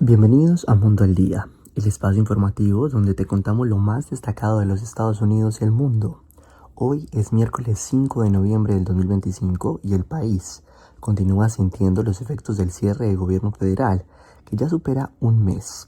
Bienvenidos a Mundo al Día, el espacio informativo donde te contamos lo más destacado de los Estados Unidos y el mundo. Hoy es miércoles 5 de noviembre del 2025 y el país continúa sintiendo los efectos del cierre del gobierno federal, que ya supera un mes.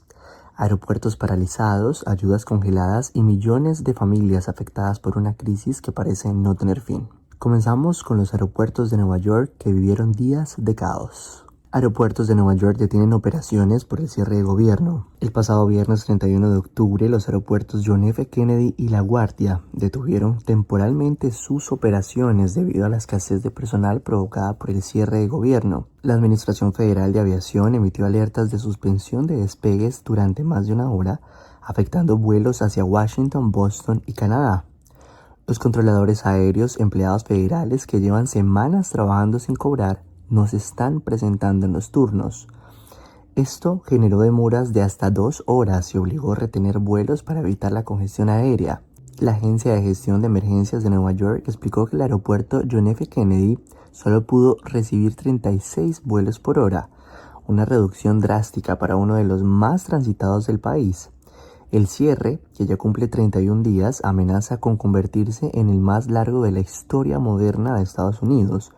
Aeropuertos paralizados, ayudas congeladas y millones de familias afectadas por una crisis que parece no tener fin. Comenzamos con los aeropuertos de Nueva York que vivieron días de caos. Aeropuertos de Nueva York detienen operaciones por el cierre de gobierno. El pasado viernes 31 de octubre, los aeropuertos John F. Kennedy y La Guardia detuvieron temporalmente sus operaciones debido a la escasez de personal provocada por el cierre de gobierno. La Administración Federal de Aviación emitió alertas de suspensión de despegues durante más de una hora, afectando vuelos hacia Washington, Boston y Canadá. Los controladores aéreos, empleados federales que llevan semanas trabajando sin cobrar, no se están presentando en los turnos. Esto generó demoras de hasta 2 horas y obligó a retener vuelos para evitar la congestión aérea. La Agencia de Gestión de Emergencias de Nueva York explicó que el aeropuerto John F. Kennedy solo pudo recibir 36 vuelos por hora, una reducción drástica para uno de los más transitados del país. El cierre, que ya cumple 31 días, amenaza con convertirse en el más largo de la historia moderna de Estados Unidos.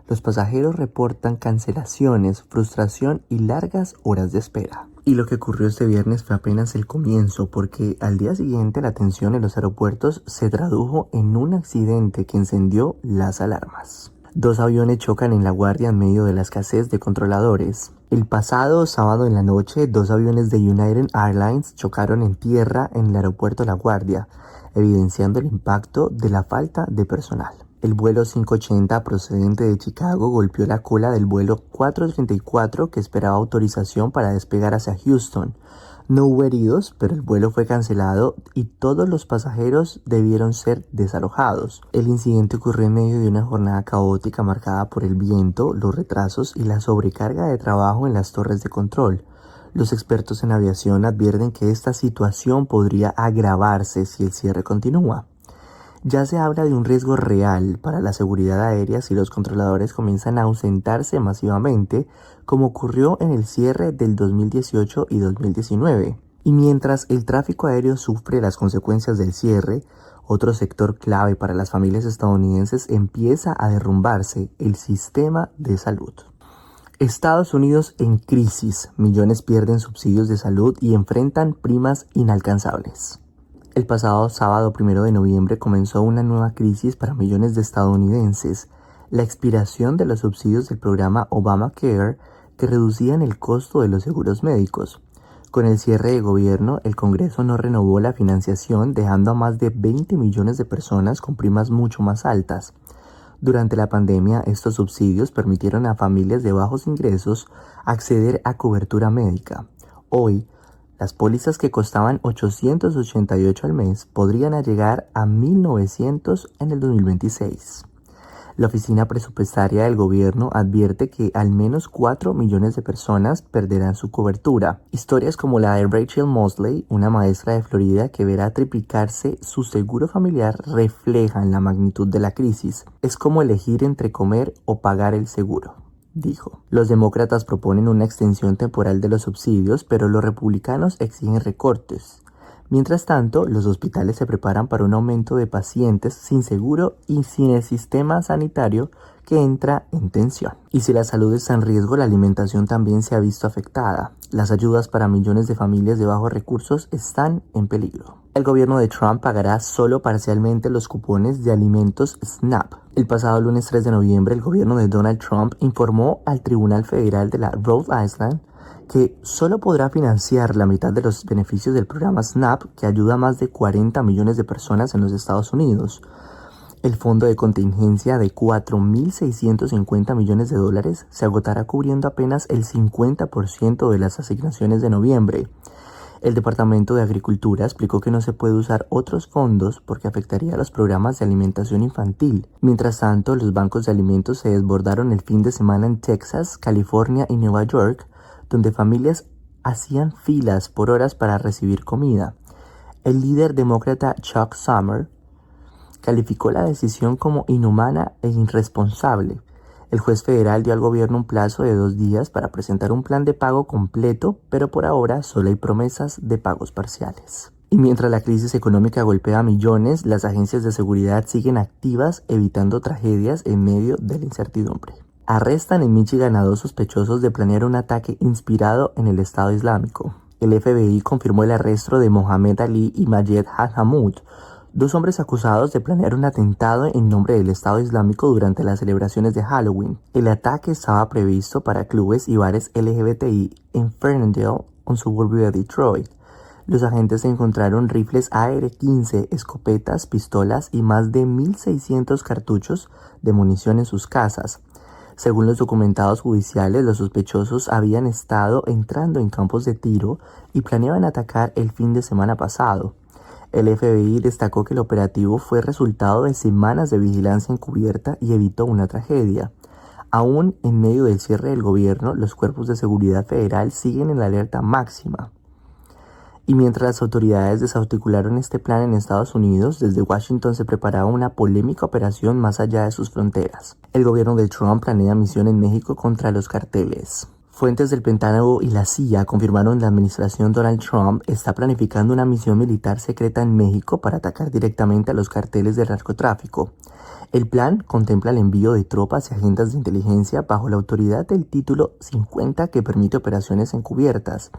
Los pasajeros reportan cancelaciones, frustración y largas horas de espera. Y lo que ocurrió este viernes fue apenas el comienzo, porque al día siguiente la tensión en los aeropuertos se tradujo en un accidente que encendió las alarmas. 2 aviones chocan en La Guardia en medio de la escasez de controladores. El pasado sábado en la noche, 2 aviones de United Airlines chocaron en tierra en el aeropuerto La Guardia, evidenciando el impacto de la falta de personal. El vuelo 580 procedente de Chicago golpeó la cola del vuelo 434 que esperaba autorización para despegar hacia Houston. No hubo heridos, pero el vuelo fue cancelado y todos los pasajeros debieron ser desalojados. El incidente ocurrió en medio de una jornada caótica marcada por el viento, los retrasos y la sobrecarga de trabajo en las torres de control. Los expertos en aviación advierten que esta situación podría agravarse si el cierre continúa. Ya se habla de un riesgo real para la seguridad aérea si los controladores comienzan a ausentarse masivamente, como ocurrió en el cierre del 2018 y 2019. Y mientras el tráfico aéreo sufre las consecuencias del cierre, otro sector clave para las familias estadounidenses empieza a derrumbarse: el sistema de salud. Estados Unidos en crisis, millones pierden subsidios de salud y enfrentan primas inalcanzables. El pasado sábado 1 de noviembre comenzó una nueva crisis para millones de estadounidenses: la expiración de los subsidios del programa Obamacare, que reducían el costo de los seguros médicos. Con el cierre de gobierno, el Congreso no renovó la financiación, dejando a más de 20 millones de personas con primas mucho más altas. Durante la pandemia, estos subsidios permitieron a familias de bajos ingresos acceder a cobertura médica. Hoy, las pólizas que costaban $888 al mes podrían llegar a $1,900 en el 2026. La oficina presupuestaria del gobierno advierte que al menos 4 millones de personas perderán su cobertura. Historias como la de Rachel Mosley, una maestra de Florida que verá triplicarse su seguro familiar, reflejan la magnitud de la crisis. Es como elegir entre comer o pagar el seguro, dijo. Los demócratas proponen una extensión temporal de los subsidios, pero los republicanos exigen recortes. Mientras tanto, los hospitales se preparan para un aumento de pacientes sin seguro y sin el sistema sanitario que entra en tensión. Y si la salud está en riesgo, la alimentación también se ha visto afectada. Las ayudas para millones de familias de bajos recursos están en peligro. El gobierno de Trump pagará solo parcialmente los cupones de alimentos SNAP. El pasado lunes 3 de noviembre, el gobierno de Donald Trump informó al Tribunal Federal de la Rhode Island que solo podrá financiar la mitad de los beneficios del programa SNAP, que ayuda a más de 40 millones de personas en los Estados Unidos. El fondo de contingencia de $4,650 millones se agotará cubriendo apenas el 50% de las asignaciones de noviembre. El Departamento de Agricultura explicó que no se puede usar otros fondos porque afectaría a los programas de alimentación infantil. Mientras tanto, los bancos de alimentos se desbordaron el fin de semana en Texas, California y Nueva York, donde familias hacían filas por horas para recibir comida. El líder demócrata Chuck Schumer calificó la decisión como inhumana e irresponsable. El juez federal dio al gobierno un plazo de 2 días para presentar un plan de pago completo, pero por ahora solo hay promesas de pagos parciales. Y mientras la crisis económica golpea a millones, las agencias de seguridad siguen activas evitando tragedias en medio de la incertidumbre. Arrestan en Michigan a 2 sospechosos de planear un ataque inspirado en el Estado Islámico. El FBI confirmó el arresto de Mohamed Ali y Majed Al-Hamoud, 2 hombres acusados de planear un atentado en nombre del Estado Islámico durante las celebraciones de Halloween. El ataque estaba previsto para clubes y bares LGBTI en Ferndale, un suburbio de Detroit. Los agentes encontraron rifles AR-15, escopetas, pistolas y más de 1.600 cartuchos de munición en sus casas. Según los documentados judiciales, los sospechosos habían estado entrando en campos de tiro y planeaban atacar el fin de semana pasado. El FBI destacó que el operativo fue resultado de semanas de vigilancia encubierta y evitó una tragedia. Aún en medio del cierre del gobierno, los cuerpos de seguridad federal siguen en la alerta máxima. Y mientras las autoridades desarticularon este plan en Estados Unidos, desde Washington se preparaba una polémica operación más allá de sus fronteras. El gobierno de Trump planea misión en México contra los carteles. Fuentes del Pentágono y la CIA confirmaron que la administración Donald Trump está planificando una misión militar secreta en México para atacar directamente a los carteles del narcotráfico. El plan contempla el envío de tropas y agentes de inteligencia bajo la autoridad del Título 50 que permite operaciones encubiertas.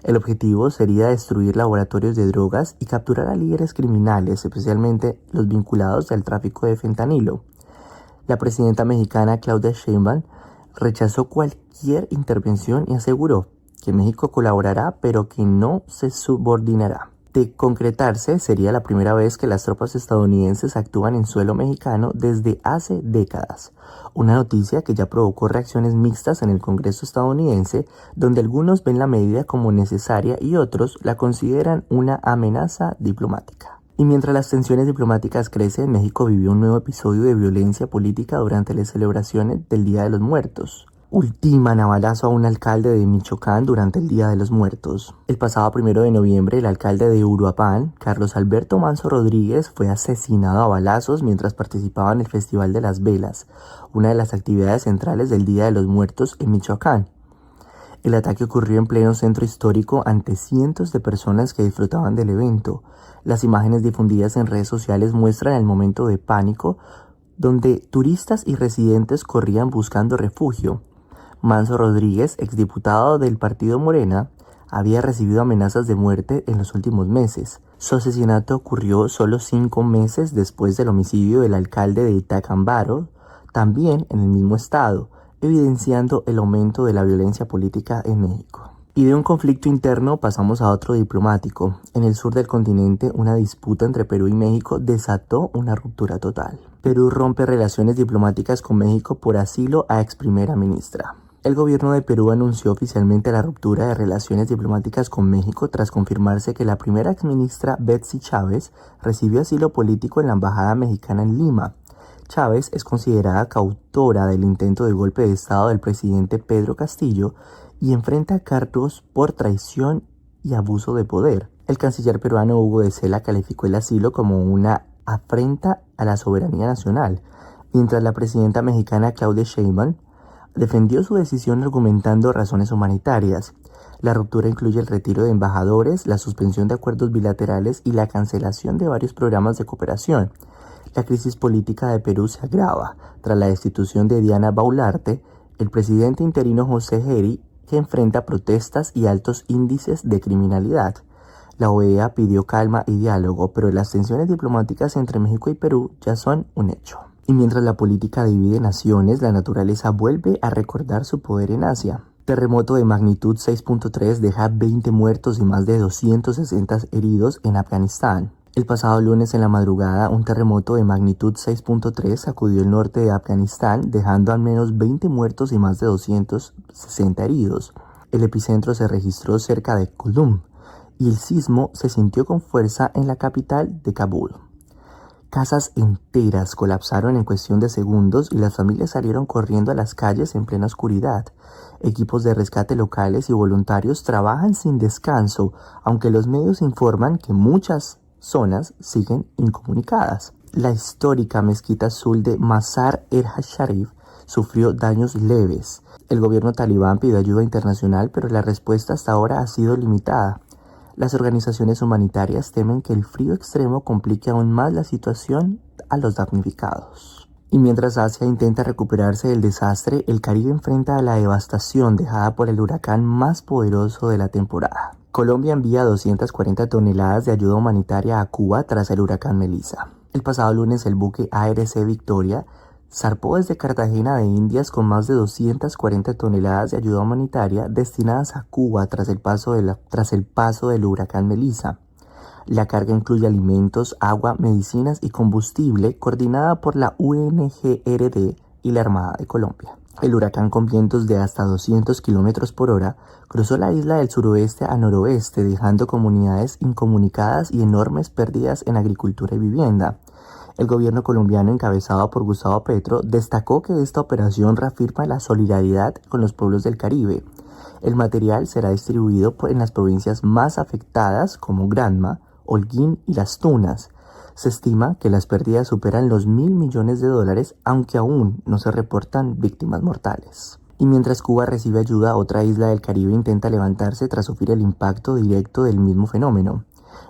El objetivo sería destruir laboratorios de drogas y capturar a líderes criminales, especialmente los vinculados al tráfico de fentanilo. La presidenta mexicana Claudia Sheinbaum rechazó cualquier intervención y aseguró que México colaborará, pero que no se subordinará. De concretarse, sería la primera vez que las tropas estadounidenses actúan en suelo mexicano desde hace décadas. Una noticia que ya provocó reacciones mixtas en el Congreso estadounidense, donde algunos ven la medida como necesaria y otros la consideran una amenaza diplomática. Y mientras las tensiones diplomáticas crecen, México vivió un nuevo episodio de violencia política durante las celebraciones del Día de los Muertos. Ultiman a balazo a un alcalde de Michoacán durante el Día de los Muertos. El pasado 1 de noviembre, el alcalde de Uruapan, Carlos Alberto Manzo Rodríguez, fue asesinado a balazos mientras participaba en el Festival de las Velas, una de las actividades centrales del Día de los Muertos en Michoacán. El ataque ocurrió en pleno centro histórico ante cientos de personas que disfrutaban del evento. Las imágenes difundidas en redes sociales muestran el momento de pánico donde turistas y residentes corrían buscando refugio. Manzo Rodríguez, exdiputado del partido Morena, había recibido amenazas de muerte en los últimos meses. Su asesinato ocurrió solo 5 meses después del homicidio del alcalde de Tacámbaro, también en el mismo estado, evidenciando el aumento de la violencia política en México. Y de un conflicto interno pasamos a otro diplomático. En el sur del continente, una disputa entre Perú y México desató una ruptura total. Perú rompe relaciones diplomáticas con México por asilo a ex primera ministra. El gobierno de Perú anunció oficialmente la ruptura de relaciones diplomáticas con México tras confirmarse que la primera exministra Betsy Chávez recibió asilo político en la embajada mexicana en Lima. Chávez es considerada coautora del intento de golpe de estado del presidente Pedro Castillo y enfrenta cargos por traición y abuso de poder. El canciller peruano Hugo de Sela calificó el asilo como una afrenta a la soberanía nacional, mientras la presidenta mexicana Claudia Sheinbaum defendió su decisión argumentando razones humanitarias. La ruptura incluye el retiro de embajadores, la suspensión de acuerdos bilaterales y la cancelación de varios programas de cooperación. La crisis política de Perú se agrava tras la destitución de Diana Baularte, el presidente interino José Geri, que enfrenta protestas y altos índices de criminalidad. La OEA pidió calma y diálogo, pero las tensiones diplomáticas entre México y Perú ya son un hecho. Y mientras la política divide naciones, la naturaleza vuelve a recordar su poder en Asia. Terremoto de magnitud 6.3 deja 20 muertos y más de 260 heridos en Afganistán. El pasado lunes en la madrugada, un terremoto de magnitud 6.3 sacudió el norte de Afganistán, dejando al menos 20 muertos y más de 260 heridos. El epicentro se registró cerca de Kuldum y el sismo se sintió con fuerza en la capital de Kabul. Casas enteras colapsaron en cuestión de segundos y las familias salieron corriendo a las calles en plena oscuridad. Equipos de rescate locales y voluntarios trabajan sin descanso, aunque los medios informan que muchas zonas siguen incomunicadas. La histórica mezquita azul de Mazar-e-Sharif sufrió daños leves. El gobierno talibán pidió ayuda internacional, pero la respuesta hasta ahora ha sido limitada. Las organizaciones humanitarias temen que el frío extremo complique aún más la situación a los damnificados. Y mientras Asia intenta recuperarse del desastre, el Caribe enfrenta la devastación dejada por el huracán más poderoso de la temporada. Colombia envía 240 toneladas de ayuda humanitaria a Cuba tras el huracán Melissa. El pasado lunes el buque ARC Victoria zarpó desde Cartagena de Indias con más de 240 toneladas de ayuda humanitaria destinadas a Cuba tras el paso del huracán Melissa. La carga incluye alimentos, agua, medicinas y combustible, coordinada por la UNGRD y la Armada de Colombia. El huracán, con vientos de hasta 200 km por hora, cruzó la isla del suroeste a noroeste, dejando comunidades incomunicadas y enormes pérdidas en agricultura y vivienda. El gobierno colombiano, encabezado por Gustavo Petro, destacó que esta operación reafirma la solidaridad con los pueblos del Caribe. El material será distribuido en las provincias más afectadas como Granma, Holguín y Las Tunas. Se estima que las pérdidas superan los $1.000 millones, aunque aún no se reportan víctimas mortales. Y mientras Cuba recibe ayuda, otra isla del Caribe intenta levantarse tras sufrir el impacto directo del mismo fenómeno.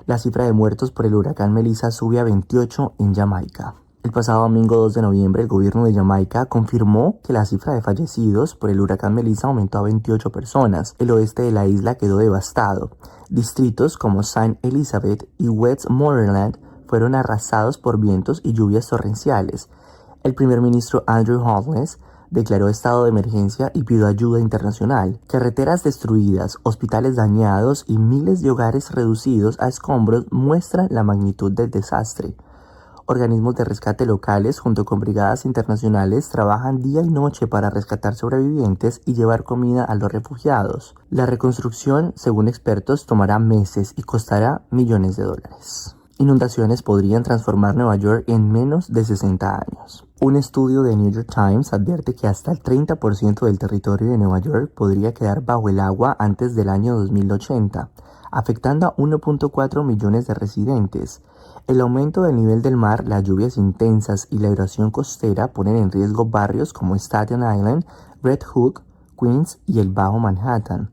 La cifra de muertos por el huracán Melissa sube a 28 en Jamaica. El pasado domingo 2 de noviembre, el gobierno de Jamaica confirmó que la cifra de fallecidos por el huracán Melissa aumentó a 28 personas. El oeste de la isla quedó devastado. Distritos como Saint Elizabeth y Westmoreland fueron arrasados por vientos y lluvias torrenciales. El primer ministro Andrew Holness declaró estado de emergencia y pidió ayuda internacional. Carreteras destruidas, hospitales dañados y miles de hogares reducidos a escombros muestran la magnitud del desastre. Organismos de rescate locales junto con brigadas internacionales trabajan día y noche para rescatar sobrevivientes y llevar comida a los refugiados. La reconstrucción, según expertos, tomará meses y costará millones de dólares. Inundaciones podrían transformar Nueva York en menos de 60 años. Un estudio de New York Times advierte que hasta el 30% del territorio de Nueva York podría quedar bajo el agua antes del año 2080, afectando a 1.4 millones de residentes. El aumento del nivel del mar, las lluvias intensas y la erosión costera ponen en riesgo barrios como Staten Island, Red Hook, Queens y el Bajo Manhattan.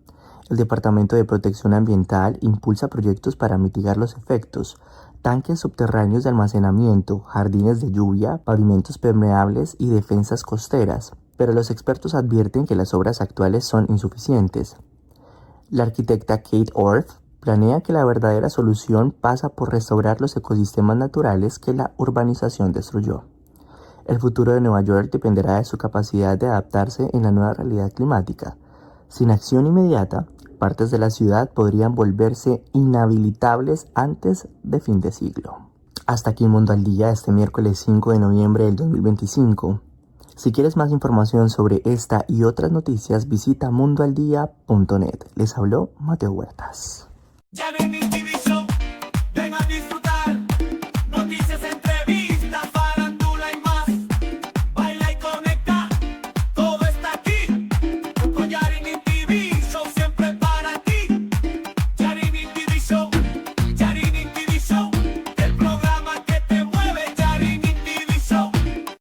El Departamento de Protección Ambiental impulsa proyectos para mitigar los efectos: tanques subterráneos de almacenamiento, jardines de lluvia, pavimentos permeables y defensas costeras. Pero los expertos advierten que las obras actuales son insuficientes. La arquitecta Kate Orth planea que la verdadera solución pasa por restaurar los ecosistemas naturales que la urbanización destruyó. El futuro de Nueva York dependerá de su capacidad de adaptarse en la nueva realidad climática. Sin acción inmediata, partes de la ciudad podrían volverse inhabilitables antes de fin de siglo. Hasta aquí Mundo al Día, este miércoles 5 de noviembre del 2025. Si quieres más información sobre esta y otras noticias, visita mundoaldia.net. Les habló Mateo Huertas.